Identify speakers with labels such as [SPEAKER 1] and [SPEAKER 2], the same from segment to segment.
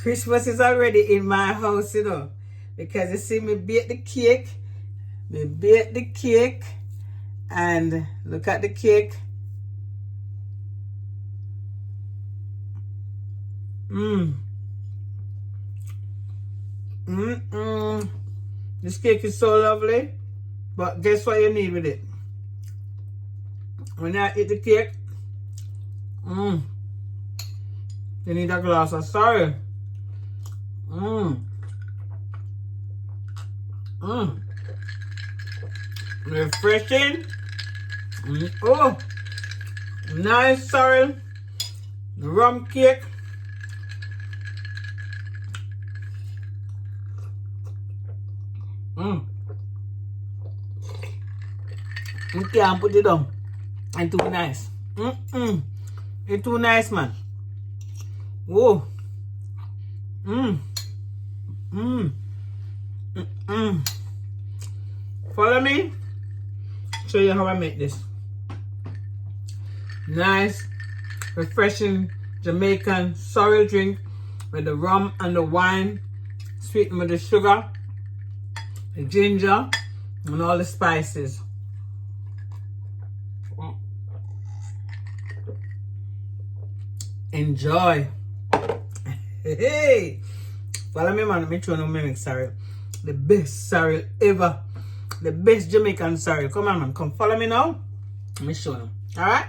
[SPEAKER 1] Christmas is already in my house, you know. Because you see me bake the cake. Me bake the cake. And look at the cake. This cake is so lovely. But guess what you need with it? When I eat the cake, you need a glass of sorrel. Refreshing. Oh, nice sorrel. Rum cake. You can't put it down. It's too nice. It's too nice, man. Whoa. Follow me. Show you how I make this. Nice, refreshing Jamaican sorrel drink with the rum and the wine, sweetened with the sugar, the ginger, and all the spices. Enjoy. Hey, follow me, man. Let me show you my make sorrel. The best sorrel ever. The best Jamaican sorrel. Come on, man. Come follow me now. Let me show you. All right.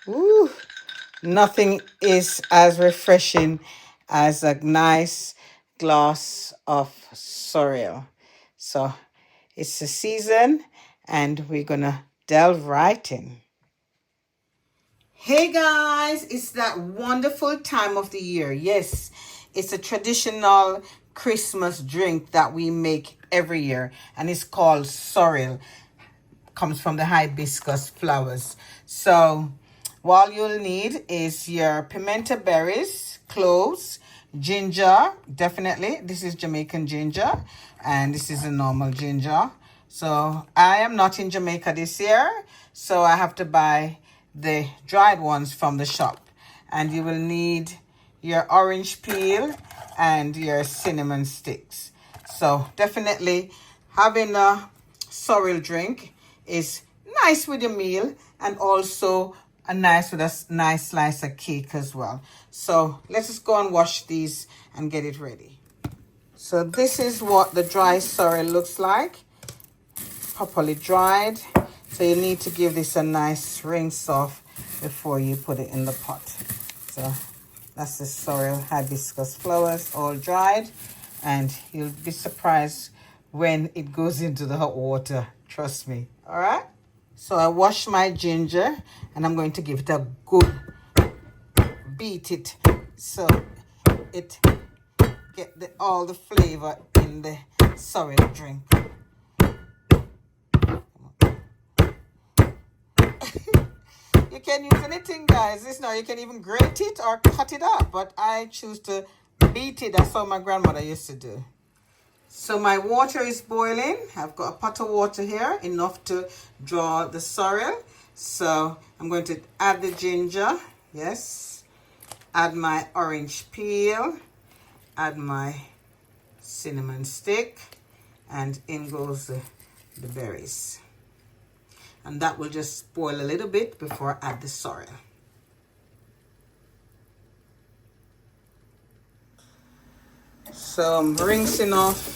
[SPEAKER 1] Ooh, nothing is as refreshing as a nice glass of sorrel. So it's the season, and we're gonna delve right in. Hey guys, it's that wonderful time of the year. Yes, it's a traditional Christmas drink that we make every year, and it's called sorrel. Comes from the hibiscus flowers. So what you'll need is your pimento berries, cloves, ginger, definitely. This is Jamaican ginger, and this is a normal ginger. So I am not in Jamaica this year, so I have to buy the dried ones from the shop. And you will need your orange peel and your cinnamon sticks. So definitely having a sorrel drink is nice with your meal, and also a nice with a nice slice of cake as well. So let's just go and wash these and get it ready. So this is what the dry sorrel looks like, properly dried. So you need to give this a nice rinse off before you put it in the pot. So that's the sorrel hibiscus flowers, all dried, and you'll be surprised when it goes into the hot water. Trust me. All right. So I wash my ginger, and I'm going to give it a good beat it so it get all the flavor in the sorrel drink. You can use anything, guys. This now you can even grate it or cut it up, but I choose to beat it. That's how my grandmother used to do. So my water is boiling. I've got a pot of water here, enough to draw the sorrel. So I'm going to add the ginger. Yes. Add my orange peel. Add my cinnamon stick. And in goes the berries. And that will just boil a little bit before I add the sorrel. So I'm rinsing off.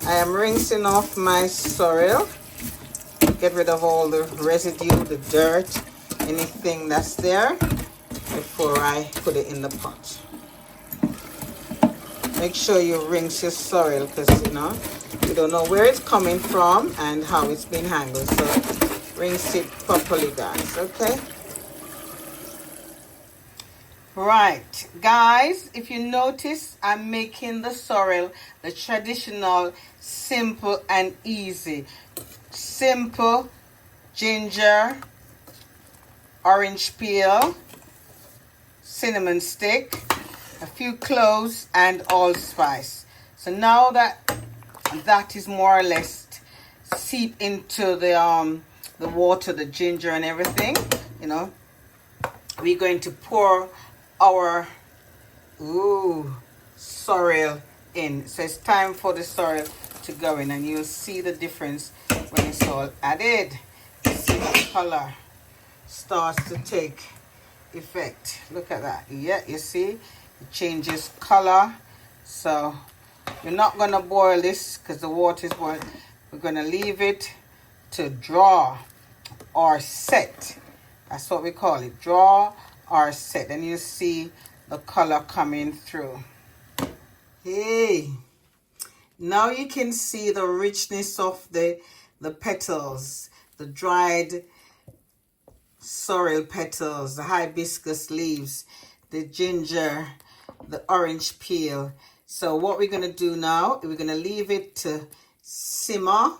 [SPEAKER 1] I am rinsing off my sorrel. Get rid of all the residue, the dirt, anything that's there before I put it in the pot. Make sure you rinse your sorrel, because you don't know where it's coming from and how it's been handled. So rinse it properly, guys. Okay. Right, guys, if you notice, I'm making the sorrel the traditional, simple and easy. Simple ginger, orange peel, cinnamon stick, a few cloves, and allspice. So now that is more or less seep into the water, the ginger and everything, we're going to pour our Ooh, sorrel in. So it's time for the sorrel to go in, and you'll see the difference when it's all added. You see the color starts to take effect. Look at that. Yeah, you see it changes color. So we're not going to boil this because the water is boiling. We're going to leave it to draw or set. That's what we call it, draw or set. And you see the color coming through. Hey, now you can see the richness of the petals, the dried sorrel petals, the hibiscus leaves, the ginger, the orange peel. So what we're going to do now, we're going to leave it to simmer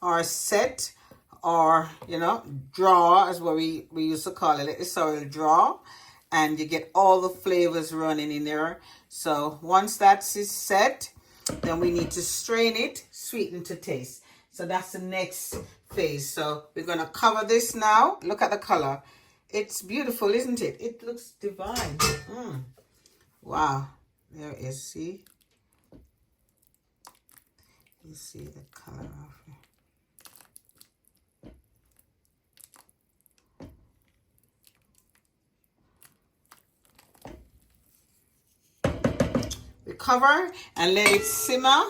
[SPEAKER 1] or set, or draw, is what we used to call it. It's sorrel draw, and you get all the flavors running in there. So once that's set, then we need to strain it, sweeten to taste. So that's the next phase. So we're going to cover this now. Look at the color. It's beautiful, isn't it? It looks divine. Wow. There it is. See? You see the color of it. We cover and let it simmer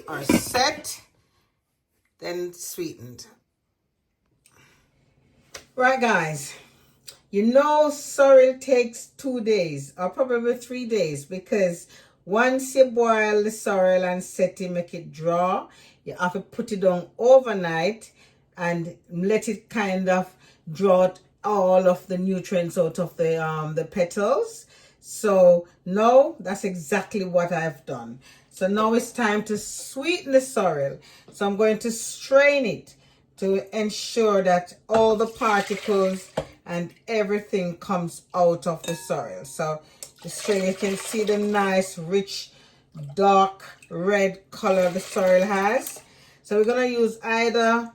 [SPEAKER 1] or set, then sweetened. Right, guys, sorrel takes 2 days or probably 3 days, because once you boil the sorrel and set it, make it draw, you have to put it on overnight and let it kind of draw all of the nutrients out of the petals. So now that's exactly what I've done. So now it's time to sweeten the sorrel. So I'm going to strain it to ensure that all the particles and everything comes out of the sorrel. So the strain, you can see the nice, rich, dark red color the sorrel has. So we're going to use either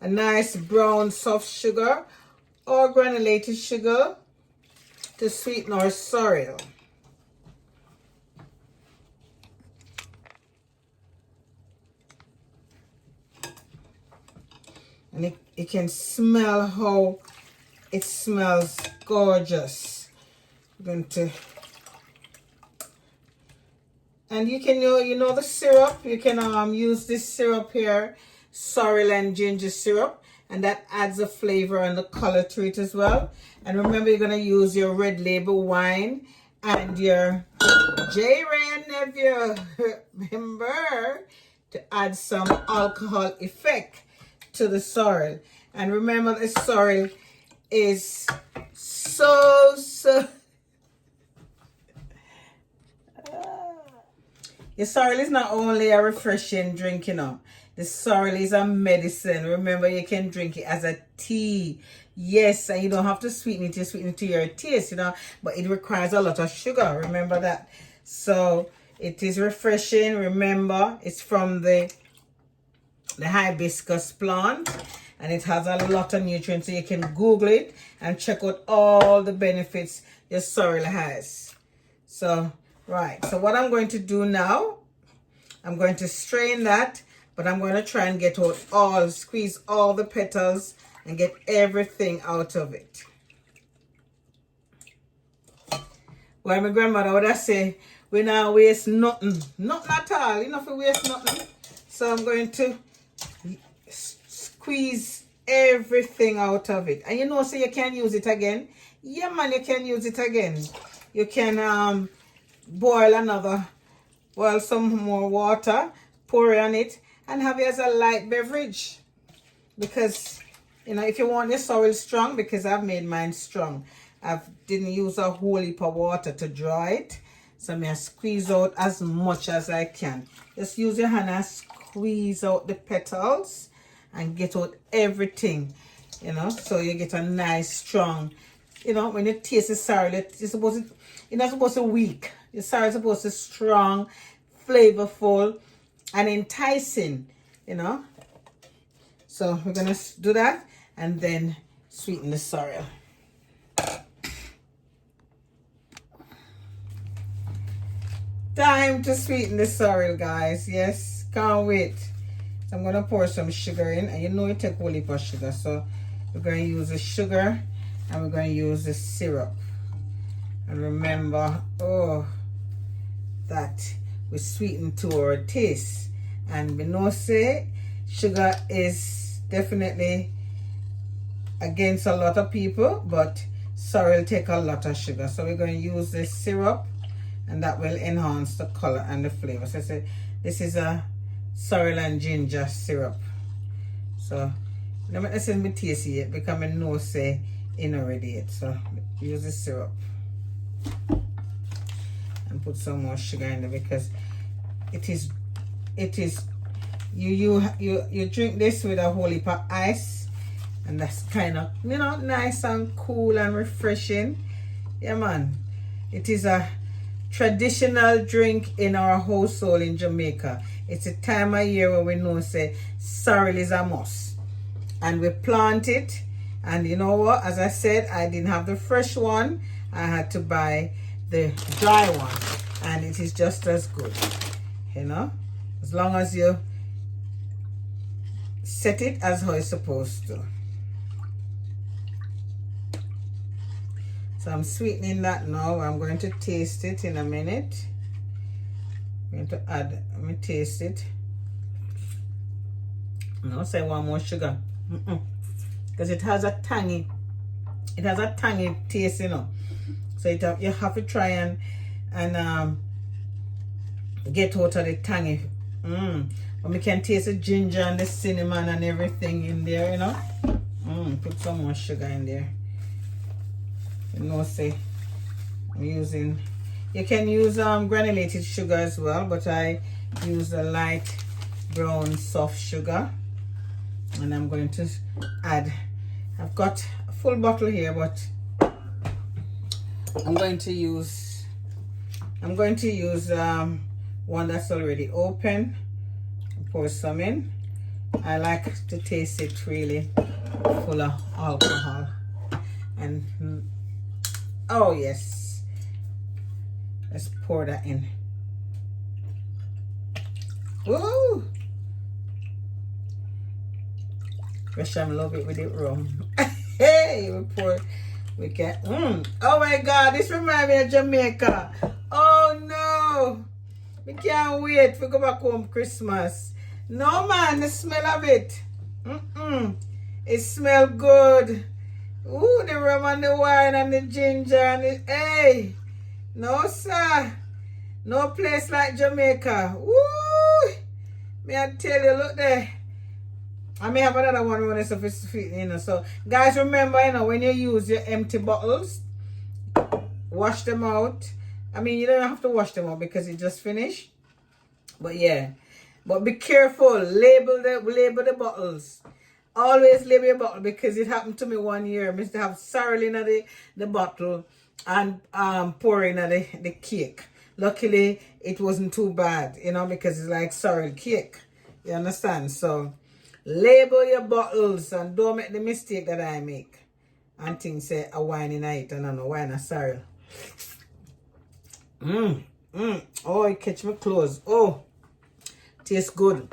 [SPEAKER 1] a nice brown soft sugar or granulated sugar to sweeten our sorrel. And you can smell how it smells gorgeous. I'm going to, and you can the syrup. You can use this syrup here, sorrel and ginger syrup, and that adds a flavor and the color to it as well. And remember, you're going to use your red label wine and your Wray Nephew, remember, to add some alcohol effect to the sorrel. And remember, the sorrel is so the sorrel is not only a refreshing drink, the sorrel is a medicine. Remember, you can drink it as a tea. Yes, and you don't have to sweeten it. You sweeten it to your taste, but it requires a lot of sugar. Remember that. So it is refreshing. Remember, it's from the hibiscus plant, and it has a lot of nutrients. So you can Google it and check out all the benefits your sorrel has. So, right. So what I'm going to do now, I'm going to strain that, but I'm going to try and get out squeeze all the petals and get everything out of it. Well, my grandmother would have say, we now waste nothing. Nothing at all. If we waste nothing. So I'm going to squeeze everything out of it. And so you can use it again. Yeah, man, you can use it again. You can boil some more water, pour it on it, and have it as a light beverage. Because, if you want your sorrel strong, because I've made mine strong, I didn't use a whole heap of water to dry it. So I squeeze out as much as I can. Just use your hand and squeeze out the petals and get out everything, so you get a nice strong, when you taste the sorrel, you're not supposed to weak. The sorrel is supposed to strong, flavorful, and enticing, So we're going to do that and then sweeten the sorrel. Time to sweeten the sorrel, guys. Yes, can't wait. So I'm gonna pour some sugar in, and you know it take a whole heap of sugar, so we're gonna use the sugar and we're gonna use the syrup. And remember, oh, that we sweeten to our taste. And we know say sugar is definitely against a lot of people, but sorrel take a lot of sugar, so we're going to use this syrup, and that will enhance the color and the flavor. So this is a sorrel and ginger syrup. So let me see me taste it because I know say in already it. So use the syrup and put some more sugar in there, because it is you drink this with a whole heap of ice, and that's kind of, you know, nice and cool and refreshing. Yeah, man. It is a traditional drink in our household in Jamaica. It's a time of year where we know say sorrel is a must, and we plant it. And you know what, as I said, I didn't have the fresh one, I had to buy the dry one, and it is just as good, you know, as long as you set it as how it's supposed to. So I'm sweetening that now. I'm going to taste it in a minute. I'm going to add, let me taste it. Now say one more sugar. Because it has a tangy taste, you know. So you have to try and get out of the tangy. But we can taste the ginger and the cinnamon and everything in there, you know. Put some more sugar in there. You know, say I'm using, you can use granulated sugar as well, but I use a light brown soft sugar. And I'm going to add, I've got a full bottle here, but I'm going to use one that's already open. Pour some in. I like to taste it really full of alcohol. And oh yes, let's pour that in. Woo! Gresham love it with it rum. Hey, we can. Oh my God, this reminds me of Jamaica. Oh no, we can't wait to go back home Christmas. No man, the smell of it. It smells good. Ooh, the rum and the wine and the ginger and the, hey. No sir, no place like Jamaica. Woo! May I tell you, look there. I may have another one when it's sweetening, you know. So guys, remember, you know, when you use your empty bottles, wash them out. I mean, you don't have to wash them out because it just finished. But yeah, but be careful. Label the bottles. Always label your bottle, because it happened to me one year. I used to have sorrel in the bottle and pouring the cake. Luckily, it wasn't too bad, you know, because it's like sorrel cake. You understand? So label your bottles and don't make the mistake that I make and think say a wine in it and I know wine a sorrel. Oh, it catch me close. Oh, tastes good.